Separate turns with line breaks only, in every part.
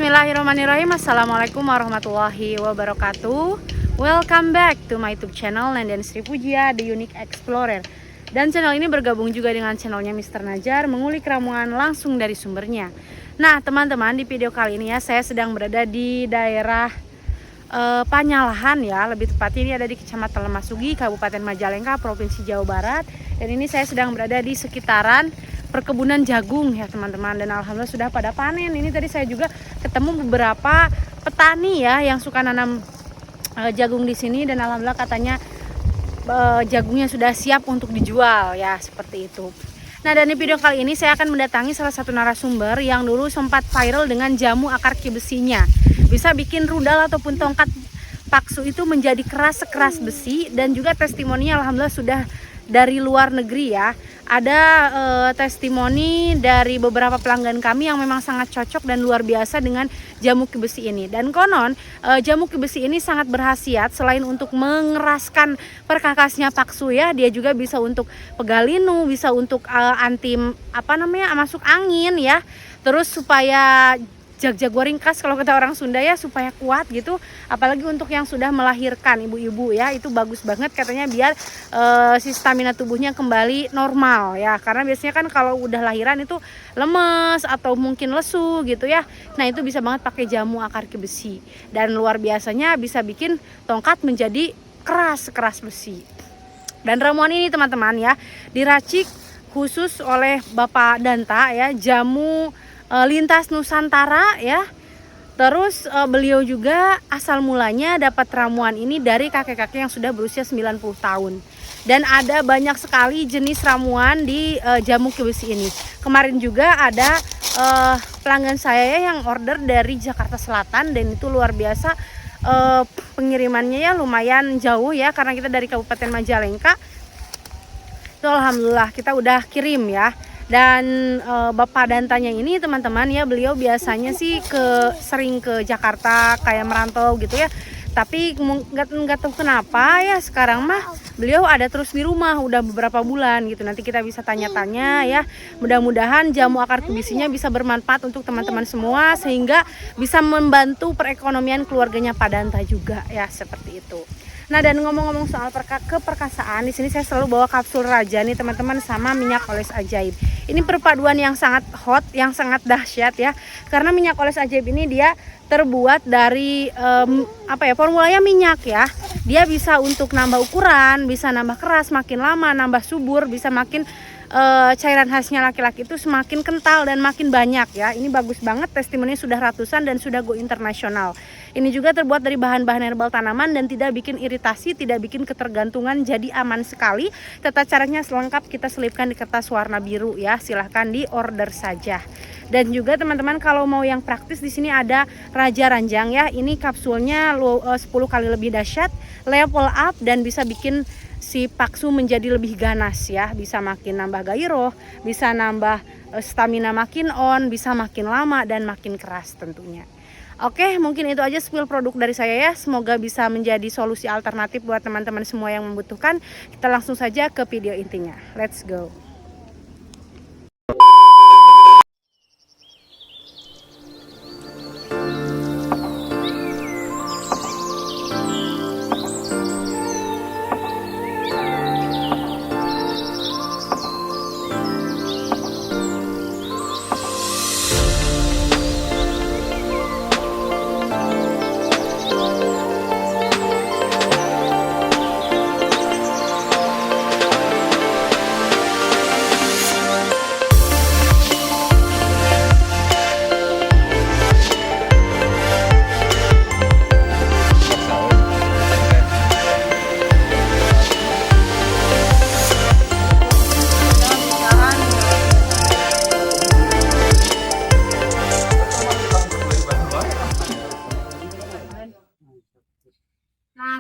Bismillahirrahmanirrahim. Assalamualaikum warahmatullahi wabarakatuh. Welcome back to my YouTube channel Nenden Sri Pujia, The Unique Explorer. Dan channel ini bergabung juga dengan channelnya Mr. Najar, mengulik ramuan langsung dari sumbernya. Nah teman-teman, di video kali ini ya saya sedang berada di daerah Panyalahan ya, lebih tepatnya ini ada di Kecamatan Lemasugi, Kabupaten Majalengka, Provinsi Jawa Barat. Dan ini saya sedang berada di sekitaran perkebunan jagung ya teman-teman, dan alhamdulillah sudah pada panen. Ini tadi saya juga ketemu beberapa petani ya yang suka nanam jagung di sini, dan alhamdulillah katanya jagungnya sudah siap untuk dijual ya, seperti itu. Nah, dan di video kali ini saya akan mendatangi salah satu narasumber yang dulu sempat viral dengan jamu akar ki besinya. Bisa bikin rudal ataupun tongkat paksu itu menjadi keras sekeras besi, dan juga testimoninya alhamdulillah sudah dari luar negeri ya. Ada testimoni dari beberapa pelanggan kami yang memang sangat cocok dan luar biasa dengan jamu ki besi ini. Dan konon jamu ki besi ini sangat berkhasiat, selain untuk mengeraskan perkakasnya paksu ya, dia juga bisa untuk pegalinu, bisa untuk anti masuk angin ya. Terus supaya jag-jago ringkas kalau kata orang Sunda ya, supaya kuat gitu. Apalagi untuk yang sudah melahirkan, ibu-ibu ya, itu bagus banget katanya biar si stamina tubuhnya kembali normal ya. Karena biasanya kan kalau udah lahiran itu lemes atau mungkin lesu gitu ya. Nah, itu bisa banget pakai jamu akar ki besi. Dan luar biasanya bisa bikin tongkat menjadi keras besi. Dan ramuan ini teman-teman ya diracik khusus oleh Bapak Danta ya, jamu lintas Nusantara ya. Terus beliau juga asal mulanya dapat ramuan ini dari kakek-kakek yang sudah berusia 90 tahun. Dan ada banyak sekali jenis ramuan di jamu ki besi ini. Kemarin juga ada pelanggan saya yang order dari Jakarta Selatan, dan itu luar biasa pengirimannya ya, lumayan jauh ya, karena kita dari Kabupaten Majalengka. Itu alhamdulillah kita udah kirim ya. Dan Bapak Dantanya ini teman-teman ya, beliau biasanya sih sering ke Jakarta kayak merantau gitu ya. Tapi nggak tahu kenapa ya sekarang mah beliau ada terus di rumah udah beberapa bulan gitu. Nanti kita bisa tanya-tanya ya. Mudah-mudahan jamu akar ki besinya bisa bermanfaat untuk teman-teman semua, sehingga bisa membantu perekonomian keluarganya Pak Danta juga ya, seperti itu. Nah, dan ngomong-ngomong soal keperkasaan, di sini saya selalu bawa kapsul raja nih teman-teman, sama minyak oles ajaib. Ini perpaduan yang sangat hot, yang sangat dahsyat ya. Karena minyak oles ajaib ini dia terbuat dari formulanya minyak ya. Dia bisa untuk nambah ukuran, bisa nambah keras makin lama, nambah subur, bisa makin cairan khasnya laki-laki itu semakin kental dan makin banyak ya. Ini bagus banget, testimoni sudah ratusan dan sudah go internasional. Ini juga terbuat dari bahan-bahan herbal tanaman dan tidak bikin iritasi, tidak bikin ketergantungan, jadi aman sekali. Tata caranya selengkap kita selipkan di kertas warna biru ya. Silahkan di order saja. Dan juga teman-teman kalau mau yang praktis, di sini ada Raja Ranjang ya. Ini kapsulnya 10 kali lebih dahsyat, level up, dan bisa bikin si paksu menjadi lebih ganas ya. Bisa makin nambah gairah, bisa nambah stamina makin on, bisa makin lama dan makin keras tentunya. Oke, mungkin itu aja spill produk dari saya ya. Semoga bisa menjadi solusi alternatif buat teman-teman semua yang membutuhkan. Kita langsung saja ke video intinya. Let's go.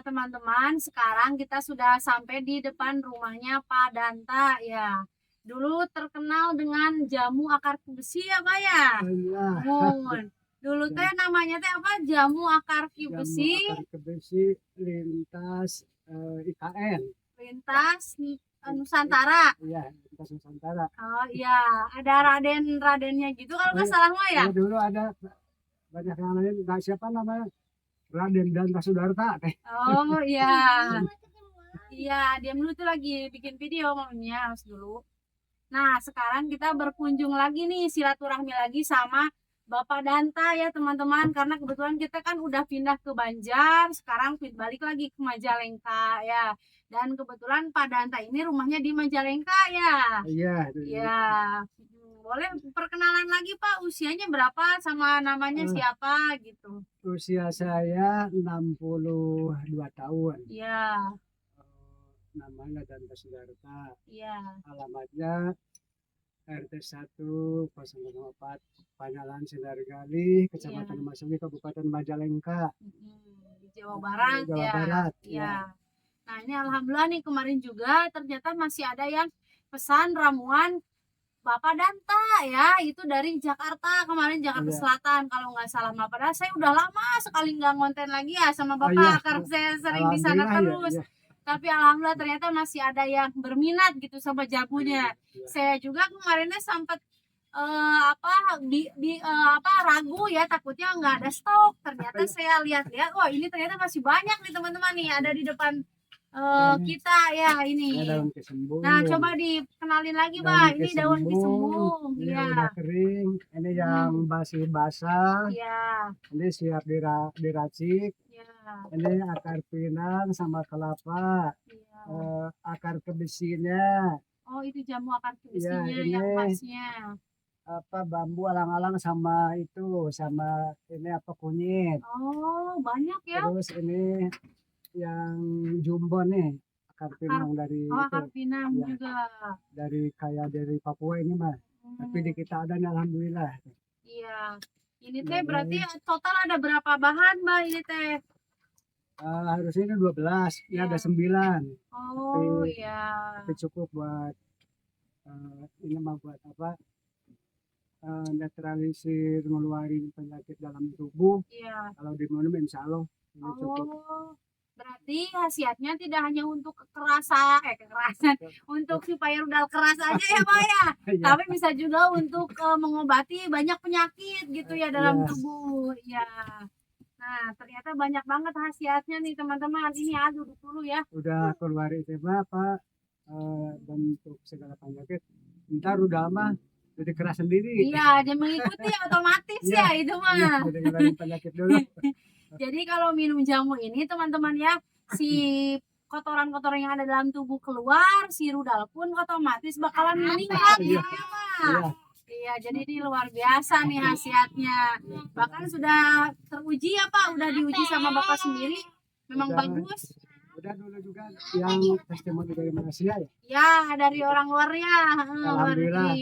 Teman-teman, sekarang kita sudah sampai di depan rumahnya Pak Danta ya. Dulu terkenal dengan jamu akar ki besi ya Pak ya.
Iya.
Dulu teh namanya teh apa? Jamu akar ki besi.
Jamu akar ki besi lintas IKN.
Lintas Nusantara.
Iya, lintas Nusantara.
Oh iya, ada raden-radennya gitu kalau nggak salah mah ya.
Dulu ada banyak yang lain. Nah, siapa namanya? Raden dan Sudarta teh.
Oh iya. Iya, dia dulu tuh lagi bikin video maunya harus dulu. Nah, sekarang kita berkunjung lagi nih, silaturahmi lagi sama Bapak Danta ya teman-teman. Karena kebetulan kita kan udah pindah ke Banjar, sekarang balik lagi ke Majalengka ya. Dan kebetulan Pak Danta ini rumahnya di Majalengka ya.
Iya.
Ya, boleh perkenalan lagi Pak, usianya berapa sama namanya
Eh,
siapa gitu.
Usia saya 62 tahun.
Iya,
Namanya dan Sudarta.
iya.
Alamatnya RT 1 004 Panyalan Sinargali,
Iya.
Kecamatan Masugi, Kabupaten Majalengka,
Di Jawa Barat
Jawa
ya.
Barat.
Iya. Nah, ini alhamdulillah nih kemarin juga ternyata masih ada yang pesan ramuan Bapak Danta ya, itu dari Jakarta kemarin, Jakarta
Iya.
Selatan kalau nggak salah. Padahal saya udah lama sekali nggak ngonten lagi ya sama
Oh,
Bapak
iya.
karena saya sering di sana
Alhamdulillah, ya,
terus.
iya.
Tapi alhamdulillah ternyata masih ada yang berminat gitu sama jamunya.
Iya.
Saya juga kemarinnya sempat ragu ya, takutnya nggak ada stok. Ternyata saya lihat-lihat, wah ini ternyata masih banyak nih teman-teman nih ada di depan kita ya ini.
Ini daun kesembung.
Nah, coba dikenalin lagi,
Daun
Mbak. Ini daun
kesembung.
kesembung.
Ini
Iya.
udah kering. Ini yang masih basah.
Iya.
Ini siap diracik.
Iya.
Ini akar pinang sama kelapa.
Iya.
Akar kebisinya.
Oh, itu jamu akar kebisinya
ini
yang khasnya.
Bambu alang-alang sama ini kunyit.
Oh, banyak ya.
Terus ini yang jumbo nih, akar pinang dari
akar pinang
ya,
juga.
dari Papua ini mah. Tapi di kita ada nih, alhamdulillah.
Iya. Ini teh berarti total ada berapa bahan, Mbak? Ini teh
harusnya ini 12, ya ada 9.
Oh iya.
Tapi cukup buat ini mah buat apa? Netralisir, ngeluarin penyakit dalam tubuh.
Iya.
Kalau diminum insya Allah ini cukup.
Berarti khasiatnya tidak hanya untuk kekerasan, untuk supaya rudal keras aja ya Pak ya. Tapi bisa juga untuk mengobati banyak penyakit gitu ya dalam tubuh. Ya. Nah, ternyata banyak banget khasiatnya nih teman-teman. Ini duduk dulu ya.
Udah keluar itu Pak, bentuk segala penyakit. Ntar udah mah jadi keras sendiri.
Iya, dia mengikuti otomatis ya itu mah.
Iya, jadi ngilangin penyakit dulu.
Jadi kalau minum jamu ini teman-teman ya, si kotoran-kotoran yang ada dalam tubuh keluar, si rudal pun otomatis bakalan meningkat ya Pak. Iya, jadi ini luar biasa nih khasiatnya. Bahkan sudah teruji ya Pak, udah diuji sama Bapak sendiri, memang bagus.
Udah dulu juga yang testimoni dari Malaysia ya?
Ya, dari orang luarnya.
Alhamdulillah.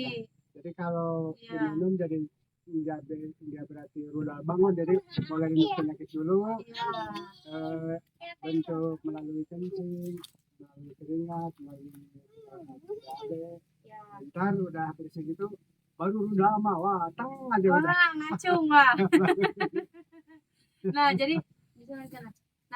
Jadi kalau diminum jadi nggak berarti rudal bangun, jadi mulai dari penyakit dulu, bentuk melalui kencing, melalui keringat, melalui ntar udah bersih gitu baru rudal mah wah tang aja udah
ngacung lah. Nah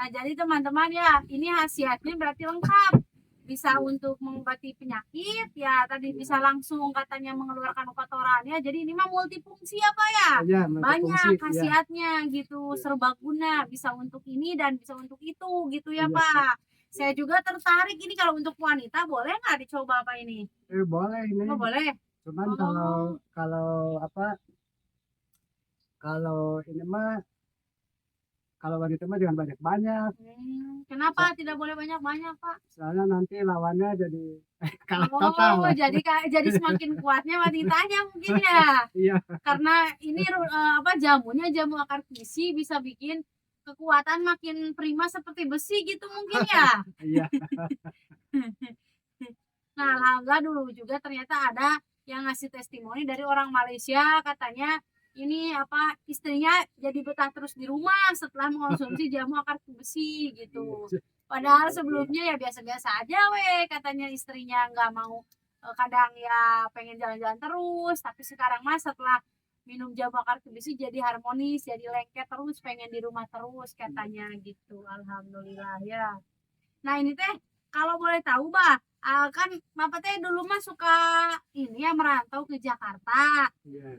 jadi teman-teman ya, ini khasiatnya berarti lengkap, bisa untuk mengobati penyakit ya, tadi bisa langsung katanya mengeluarkan kotorannya. Jadi ini mah multifungsi apa ya, banyak khasiatnya gitu, serbaguna, bisa untuk ini dan bisa untuk itu gitu ya Pak. Saya juga tertarik ini, kalau untuk wanita boleh nggak dicoba apa ini?
Boleh ini.
Oh, boleh.
Cuman kalau ini mah kalau wanita mah jangan banyak-banyak.
Kenapa tidak boleh banyak-banyak Pak?
Soalnya nanti lawannya jadi kalah
total. Jadi semakin kuatnya wanitanya mungkin ya.
Iya.
Karena ini jamunya jamu akar kebisi bisa bikin kekuatan makin prima seperti besi gitu mungkin ya.
Iya.
Nah, alhamdulillah dulu juga ternyata ada yang ngasih testimoni dari orang Malaysia, katanya ini istrinya jadi betah terus di rumah setelah mengonsumsi jamu akar besi gitu. Padahal sebelumnya ya biasa-biasa aja katanya istrinya nggak mau, kadang ya pengen jalan-jalan terus, tapi sekarang mah setelah minum jamu akar besi jadi harmonis, jadi lengket terus, pengen di rumah terus katanya gitu. Alhamdulillah ya. Nah ini teh kalau boleh tahu kan Bapak teh dulu mah suka ini ya merantau ke Jakarta.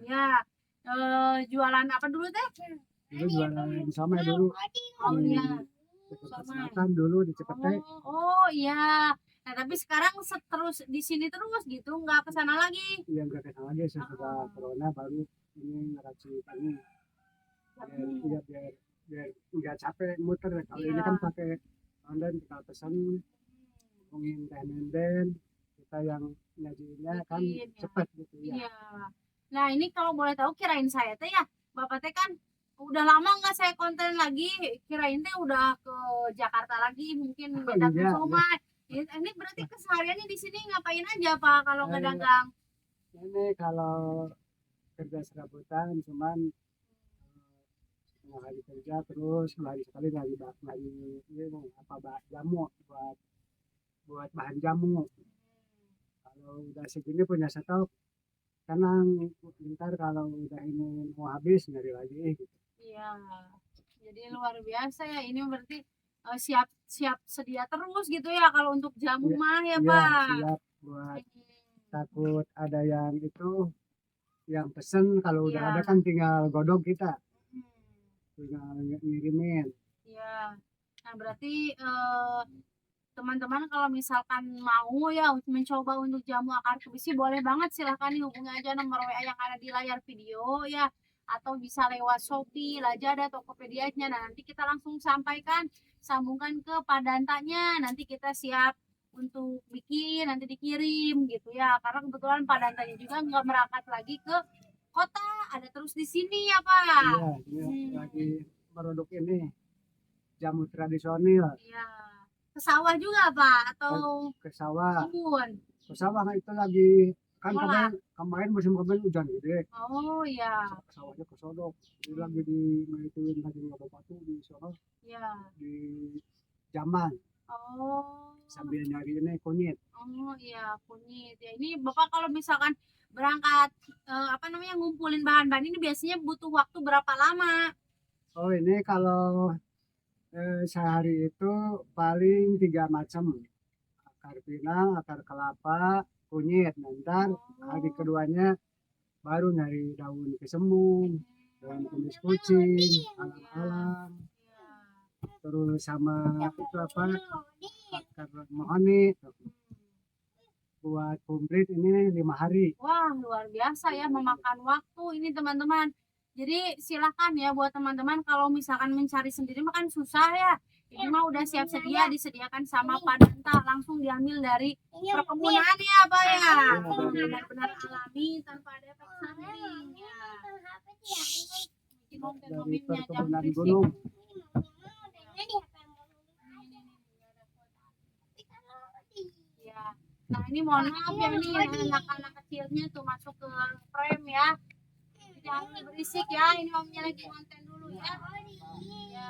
Ya. Jualan apa dulu teh?
Dulu jualan somai dulu
Oh
di
iya,
Jakarta
somai.
Selatan dulu di Cipete.
Oh iya. Nah tapi sekarang terus di sini terus gitu, nggak ke sana lagi.
Yang gak kesana lagi sesudah corona baru ini ngeracik ini biar biar biar nggak capek muter. Kalau ini kan pakai online tinggal pesen hubungin teh nenden kita yang nyajiinnya kan
Bikin, ya.
cepet gitu ya.
Iya. Nah ini kalau boleh tahu kirain saya teh ya, Bapak teh kan udah lama nggak saya konten lagi, kirain teh udah ke Jakarta lagi, mungkin
Oh,
beda
iya,
somai. Ini berarti kesehariannya di sini ngapain aja Pak kalau nggak
Eh,
dagang?
ini kalau kerja serabutan cuman setengah hari kerja terus 2 hari sekali lagi ini apa jamu buat buat bahan jamu. Kalau udah segini punya stok tenang ntar kalau udah ini mau habis nyari lagi gitu.
Iya. Jadi luar biasa ya, ini berarti siap siap sedia terus gitu ya kalau untuk jamu
Iya,
mah ya
iya
Pak.
siap buat takut ada yang itu yang pesen kalau udah
Iya.
ada kan tinggal godok kita
Hmm.
tinggal ngirimin.
Iya. Nah, berarti teman-teman kalau misalkan mau ya mencoba untuk jamu akar kubisi boleh banget, silahkan dihubungi aja nomor WA yang ada di layar video ya, atau bisa lewat Shopee, Lazada, Tokopedia-nya. Nah, nanti kita langsung sampaikan, sambungkan ke Padantanya, nanti kita siap untuk bikin, nanti dikirim gitu ya, karena kebetulan Padantanya juga nggak merapat lagi ke kota, ada terus di sini ya Pak.
Iya, iya lagi produk ini jamu tradisional
Iya. Ke sawah juga Pak atau
ke sawah.
kebun?
Ke sawah kan itu lagi kan
Olah.
kemarin musim kemarin hujan gede.
Oh iya.
Sawahnya kesodok. Jadi lagi di ituin lagi nggak batu di sono
Iya.
di Jaman
Oh.
sambil nyari ini kunyit.
Oh iya, kunyit. Ya ini Bapak kalau misalkan berangkat apa namanya ngumpulin bahan-bahan ini biasanya butuh waktu berapa lama?
Oh ini kalau sehari itu paling 3 macam akar pinang, akar kelapa, kunyit. Ntar hari keduanya baru nyari daun kesembung, daun kumis kucing, alang-alang, terus sama itu apa akar mahoni buat komplit ini 5 hari.
Wah, luar biasa ya, memakan waktu ini teman-teman. Jadi silakan ya buat teman-teman kalau misalkan mencari sendiri makan susah ya. Ini mah udah siap sedia, disediakan sama Pak Danta, langsung diambil dari perkebunan ya Pak ya. Benar-benar alami tanpa ada efek samping ya.
Dari perkebunan gunung.
Ya. Nah ini mohon maaf ya, ini anak-anak kecilnya tuh masuk ke frame ya. Jangan berisik ya, ini omnya lagi konten dulu ya. Ya,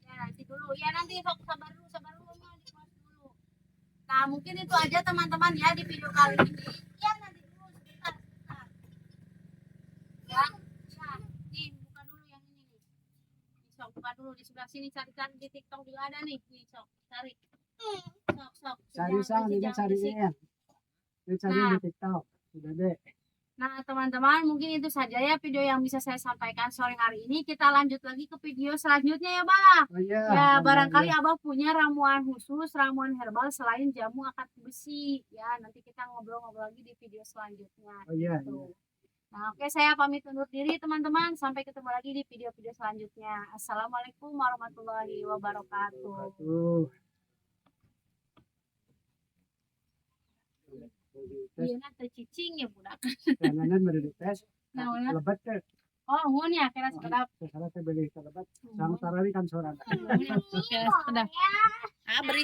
ya nanti dulu. Ya nanti sok sabar dulu Oma, di kelas dulu. Nah mungkin itu aja teman-teman ya di video kali ini. Ya nanti dulu sebentar. Ya, ya. Nih buka dulu yang ini nih. Sok buka dulu di sebelah sini, cari-cari di TikTok juga ada nih. Nih sok cari. Sok.
Cari sang ini cariin. Ini cari di TikTok. Sudah deh.
Nah teman-teman mungkin itu saja ya video yang bisa saya sampaikan sore hari ini. Kita lanjut lagi ke video selanjutnya ya Bang.
Oh iya.
Ya barangkali Abang punya ramuan khusus, ramuan herbal selain jamu akar besi. Ya nanti kita ngobrol-ngobrol lagi di video selanjutnya.
Oh iya.
Gitu. Nah oke, saya pamit undur diri teman-teman. Sampai ketemu lagi di video-video selanjutnya. Assalamualaikum warahmatullahi wabarakatuh. Iya nanti cicing ya budak.
Jangan baru dites.
Nah,
lebat ke.
oh ngun ya kira sedap.
Salah saya beli lebat. Sang tarari kan seorang.
Kira sedap. Ah berisik.